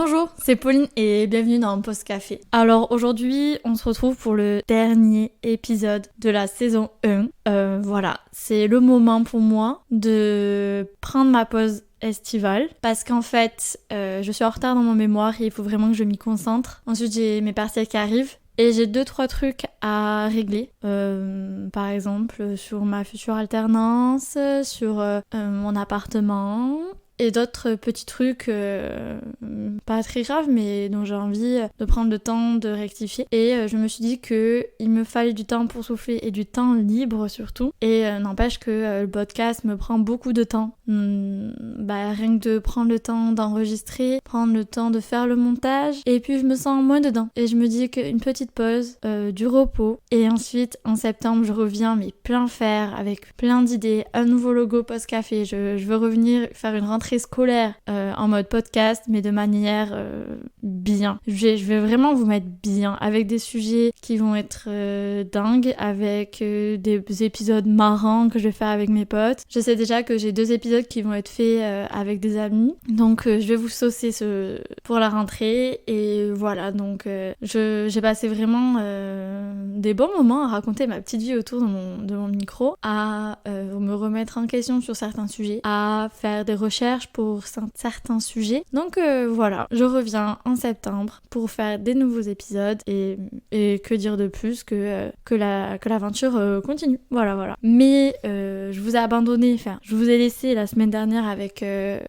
Bonjour, c'est Pauline et bienvenue dans Post Café. Alors aujourd'hui, on se retrouve pour le dernier épisode de la saison 1. Voilà, c'est le moment pour moi de prendre ma pause estivale parce qu'en fait, je suis en retard dans mon mémoire et il faut vraiment que je m'y concentre. Ensuite, j'ai mes partiels qui arrivent. Et j'ai 2-3 trucs à régler, par exemple sur ma future alternance, sur mon appartement et d'autres petits trucs pas très graves mais dont j'ai envie de prendre le temps de rectifier. Et je me suis dit que il me fallait du temps pour souffler et du temps libre surtout. Et n'empêche que le podcast me prend beaucoup de temps. Rien que de prendre le temps d'enregistrer, prendre le temps de faire le montage et puis je me sens moins dedans. Et je me dis qu'une petite pause, du repos et ensuite en septembre je reviens mais plein fer avec plein d'idées, un nouveau logo Post Café. Je veux revenir faire une rentrée scolaire en mode podcast mais de manière bien. Je vais vraiment vous mettre bien avec des sujets qui vont être dingues, avec des épisodes marrants que je vais faire avec mes potes. Je sais déjà que j'ai 2 épisodes qui vont être faits avec des amis, donc je vais vous saucer pour la rentrée. Et voilà, donc j'ai passé vraiment des bons moments à raconter ma petite vie autour de mon micro, à me remettre en question sur certains sujets, à faire des recherches pour certains sujets. Donc voilà, je reviens en septembre pour faire des nouveaux épisodes et que dire de plus que l'aventure continue. Voilà. Mais je vous ai abandonné, je vous ai laissé la semaine dernière avec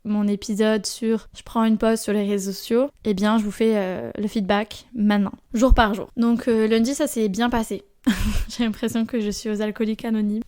mon épisode sur je prends une pause sur les réseaux sociaux. Eh bien, je vous fais le feedback maintenant, jour par jour. Donc lundi, ça s'est bien passé. J'ai l'impression que je suis aux alcooliques anonymes.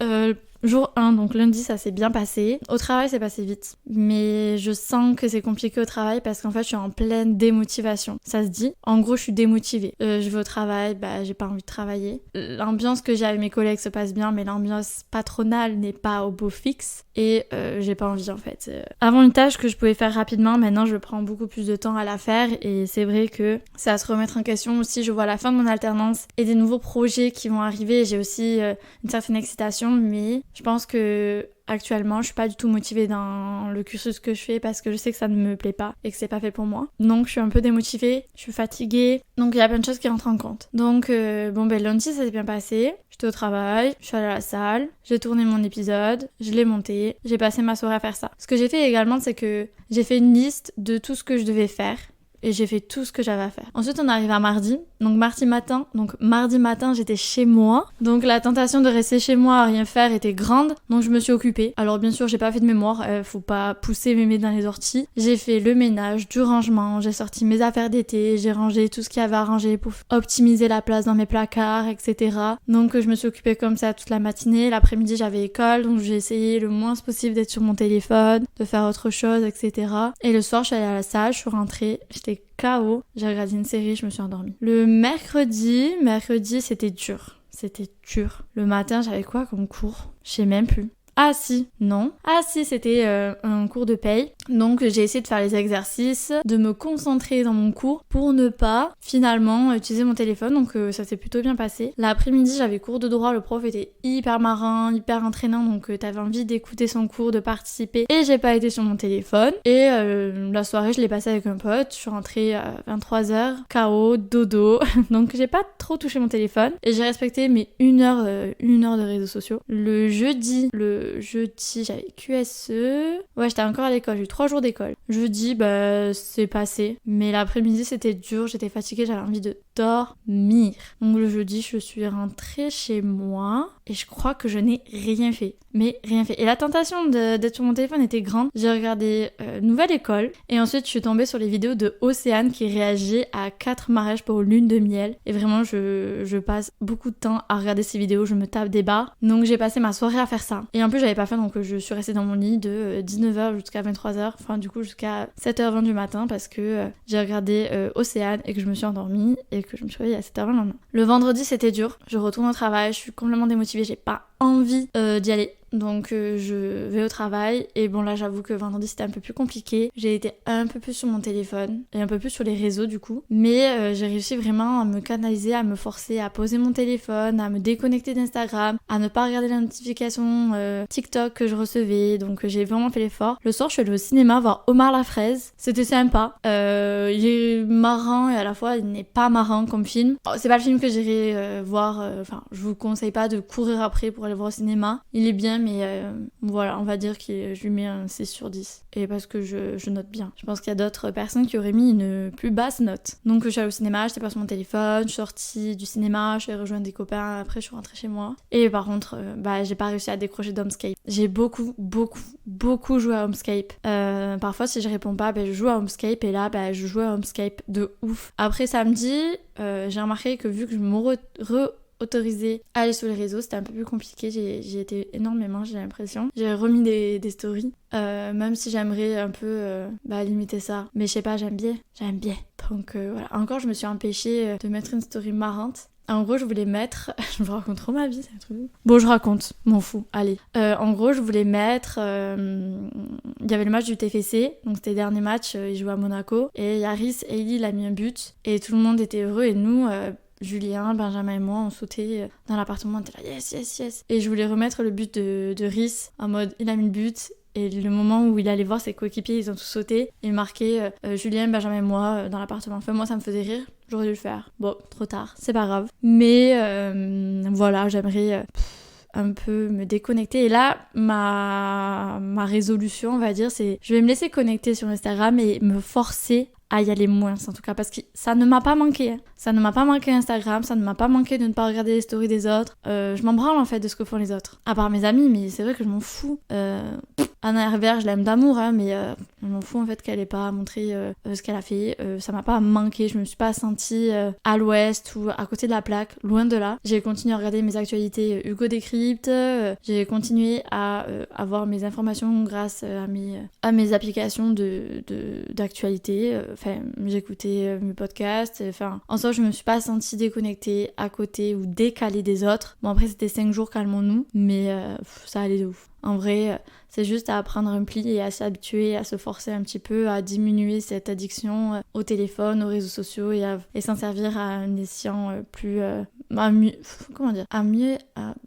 Jour 1, donc lundi, ça s'est bien passé. Au travail, c'est passé vite. Mais je sens que c'est compliqué au travail parce qu'en fait, je suis en pleine démotivation. Ça se dit. En gros, je suis démotivée. Je vais au travail, j'ai pas envie de travailler. L'ambiance que j'ai avec mes collègues se passe bien, mais l'ambiance patronale n'est pas au beau fixe. Et j'ai pas envie, en fait. Avant une tâche que je pouvais faire rapidement, maintenant, je prends beaucoup plus de temps à la faire. Et c'est vrai que c'est à se remettre en question aussi. Je vois la fin de mon alternance et des nouveaux projets qui vont arriver. J'ai aussi une certaine excitation, mais je pense que actuellement, je suis pas du tout motivée dans le cursus que je fais parce que je sais que ça ne me plaît pas et que c'est pas fait pour moi. Donc je suis un peu démotivée, je suis fatiguée, donc il y a plein de choses qui rentrent en compte. Donc lundi ça s'est bien passé, j'étais au travail, je suis allée à la salle, j'ai tourné mon épisode, je l'ai monté, j'ai passé ma soirée à faire ça. Ce que j'ai fait également, c'est que j'ai fait une liste de tout ce que je devais faire. Et j'ai fait tout ce que j'avais à faire. Ensuite, on arrive à mardi. Donc mardi matin, j'étais chez moi. Donc la tentation de rester chez moi à rien faire était grande. Donc je me suis occupée. Alors bien sûr, j'ai pas fait de mémoire. Faut pas pousser mémé dans les orties. J'ai fait le ménage, du rangement. J'ai sorti mes affaires d'été. J'ai rangé tout ce qu'il y avait à ranger pour optimiser la place dans mes placards, etc. Donc je me suis occupée comme ça toute la matinée. L'après-midi, j'avais école. Donc j'ai essayé le moins possible d'être sur mon téléphone, de faire autre chose, etc. Et le soir, je suis allée à la salle. Je suis rentrée. J'étais KO, j'ai regardé une série, je me suis endormie. Le mercredi, c'était dur. Le matin, j'avais quoi comme cours? Je sais même plus. C'était un cours de paye. Donc j'ai essayé de faire les exercices, de me concentrer dans mon cours pour ne pas finalement utiliser mon téléphone. Donc ça s'est plutôt bien passé. L'après-midi, j'avais cours de droit, le prof était hyper marrant, hyper entraînant, donc t'avais envie d'écouter son cours, de participer. Et j'ai pas été sur mon téléphone. Et la soirée, je l'ai passée avec un pote. Je suis rentrée à 23h, KO, dodo. Donc j'ai pas trop touché mon téléphone. Et j'ai respecté mes 1 heure de réseaux sociaux. Le jeudi, j'avais QSE. Ouais, j'étais encore à l'école, j'ai eu 3 jours d'école. Jeudi, c'est passé. Mais l'après-midi, c'était dur, j'étais fatiguée, j'avais envie de dormir. Donc le jeudi, je suis rentrée chez moi et je crois que je n'ai rien fait. Et la tentation d'être sur mon téléphone était grande. J'ai regardé Nouvelle École et ensuite je suis tombée sur les vidéos de Océane qui réagit à 4 mariages pour lune de miel. Et vraiment, je passe beaucoup de temps à regarder ces vidéos, je me tape des barres. Donc j'ai passé ma soirée à faire ça. Et en plus, j'avais pas faim, donc je suis restée dans mon lit de 19h jusqu'à 23h. Enfin, du coup, jusqu'à 7h20 du matin parce que j'ai regardé Océane et que je me suis endormie et que je me suis réveillée à 7h20 le lendemain. Le vendredi, c'était dur. Je retourne au travail, je suis complètement démotivée, j'ai pas envie d'y aller. donc je vais au travail et bon là j'avoue que vendredi c'était un peu plus compliqué. J'ai été un peu plus sur mon téléphone et un peu plus sur les réseaux du coup, mais j'ai réussi vraiment à me canaliser, à me forcer à poser mon téléphone, à me déconnecter d'Instagram, à ne pas regarder les notifications TikTok que je recevais, donc j'ai vraiment fait l'effort. Le soir je suis allée au cinéma voir Omar la fraise, c'était sympa, il est marrant et à la fois il n'est pas marrant comme film. C'est pas le film que j'irai voir, enfin je vous conseille pas de courir après pour aller voir au cinéma, il est bien mais voilà, on va dire que je lui mets un 6 sur 10 et parce que je note bien. Je pense qu'il y a d'autres personnes qui auraient mis une plus basse note. Donc je suis allée au cinéma, j'étais pas sur mon téléphone, je suis sortie du cinéma, je suis allée rejoindre des copains, après je suis rentrée chez moi. Et par contre, j'ai pas réussi à décrocher d'Homescape. J'ai beaucoup joué à Homescape. Parfois si je réponds pas, je joue à Homescape et là je joue à Homescape de ouf. Après samedi, j'ai remarqué que vu que je me autorisé à aller sur les réseaux, c'était un peu plus compliqué, j'y étais énormément, j'ai l'impression. J'ai remis des stories, même si j'aimerais un peu limiter ça, mais je sais pas, j'aime bien. Donc voilà, encore je me suis empêchée de mettre une story marrante. En gros, je voulais mettre... je vous raconte trop ma vie, c'est un truc... Bon, je raconte, m'en fous, allez. En gros, je voulais mettre... Il y avait le match du TFC, donc c'était le dernier match, ils jouaient à Monaco, et Yaris et Eli, il a mis un but, et tout le monde était heureux, et nous... Julien, Benjamin et moi, on sautait dans l'appartement, on était là, yes. Et je voulais remettre le but de Rhys, en mode, il a mis le but. Et le moment où il allait voir ses coéquipiers, ils ont tous sauté. Et marqué Julien, Benjamin et moi dans l'appartement. Enfin, moi, ça me faisait rire. J'aurais dû le faire. Bon, trop tard, c'est pas grave. Mais voilà, j'aimerais un peu me déconnecter. Et là, ma résolution, on va dire, c'est je vais me laisser connecter sur Instagram et me forcer à y aller moins, en tout cas, parce que ça ne m'a pas manqué. Ça ne m'a pas manqué Instagram, ça ne m'a pas manqué de ne pas regarder les stories des autres. Je m'en branle en fait de ce que font les autres. À part mes amis, mais c'est vrai que je m'en fous. Anna Herbert, je l'aime d'amour, mais je m'en fous en fait qu'elle ait pas montré ce qu'elle a fait. Ça m'a pas manqué, je me suis pas sentie à l'ouest ou à côté de la plaque, loin de là. J'ai continué à regarder mes actualités Hugo Décrypte, j'ai continué à avoir mes informations grâce à mes applications d'actualité. Enfin, j'écoutais mes podcasts. Enfin, en soi, je me suis pas sentie déconnectée à côté ou décalée des autres. Bon, après, c'était 5 jours, calmons-nous, mais ça allait de ouf. En vrai, c'est juste à prendre un pli et à s'habituer, à se forcer un petit peu, à diminuer cette addiction au téléphone, aux réseaux sociaux et s'en servir à un escient plus... à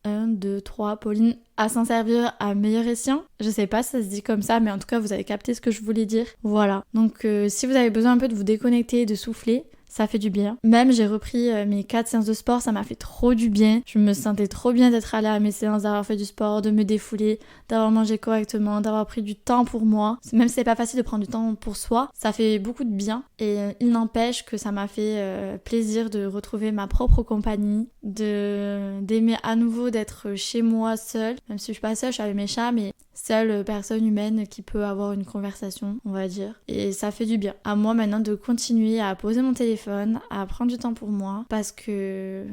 1, 2, 3, Pauline, à s'en servir à meilleur escient. Je sais pas si ça se dit comme ça, mais en tout cas, vous avez capté ce que je voulais dire. Voilà. Donc, si vous avez besoin un peu de vous déconnecter, de souffler, ça fait du bien. Même j'ai repris mes 4 séances de sport, ça m'a fait trop du bien. Je me sentais trop bien d'être allée à mes séances, d'avoir fait du sport, de me défouler, d'avoir mangé correctement, d'avoir pris du temps pour moi. Même si c'est pas facile de prendre du temps pour soi, ça fait beaucoup de bien. Et il n'empêche que ça m'a fait plaisir de retrouver ma propre compagnie, d'aimer à nouveau d'être chez moi seule. Même si je suis pas seule, je suis avec mes chats, mais seule personne humaine qui peut avoir une conversation, on va dire. Et ça fait du bien. À moi maintenant de continuer à poser mon téléphone, à prendre du temps pour moi, parce que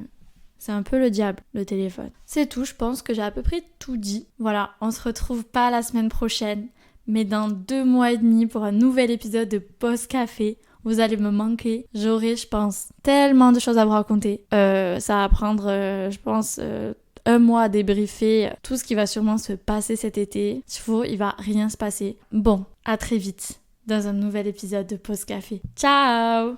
c'est un peu le diable, le téléphone. C'est tout, je pense que j'ai à peu près tout dit. Voilà, on se retrouve pas la semaine prochaine, mais dans 2 mois et demi pour un nouvel épisode de Pause Café. Vous allez me manquer. J'aurai, je pense, tellement de choses à vous raconter. Ça va prendre, je pense... 1 mois à débriefer tout ce qui va sûrement se passer cet été. Il va rien se passer. Bon, à très vite dans un nouvel épisode de Pause Café. Ciao!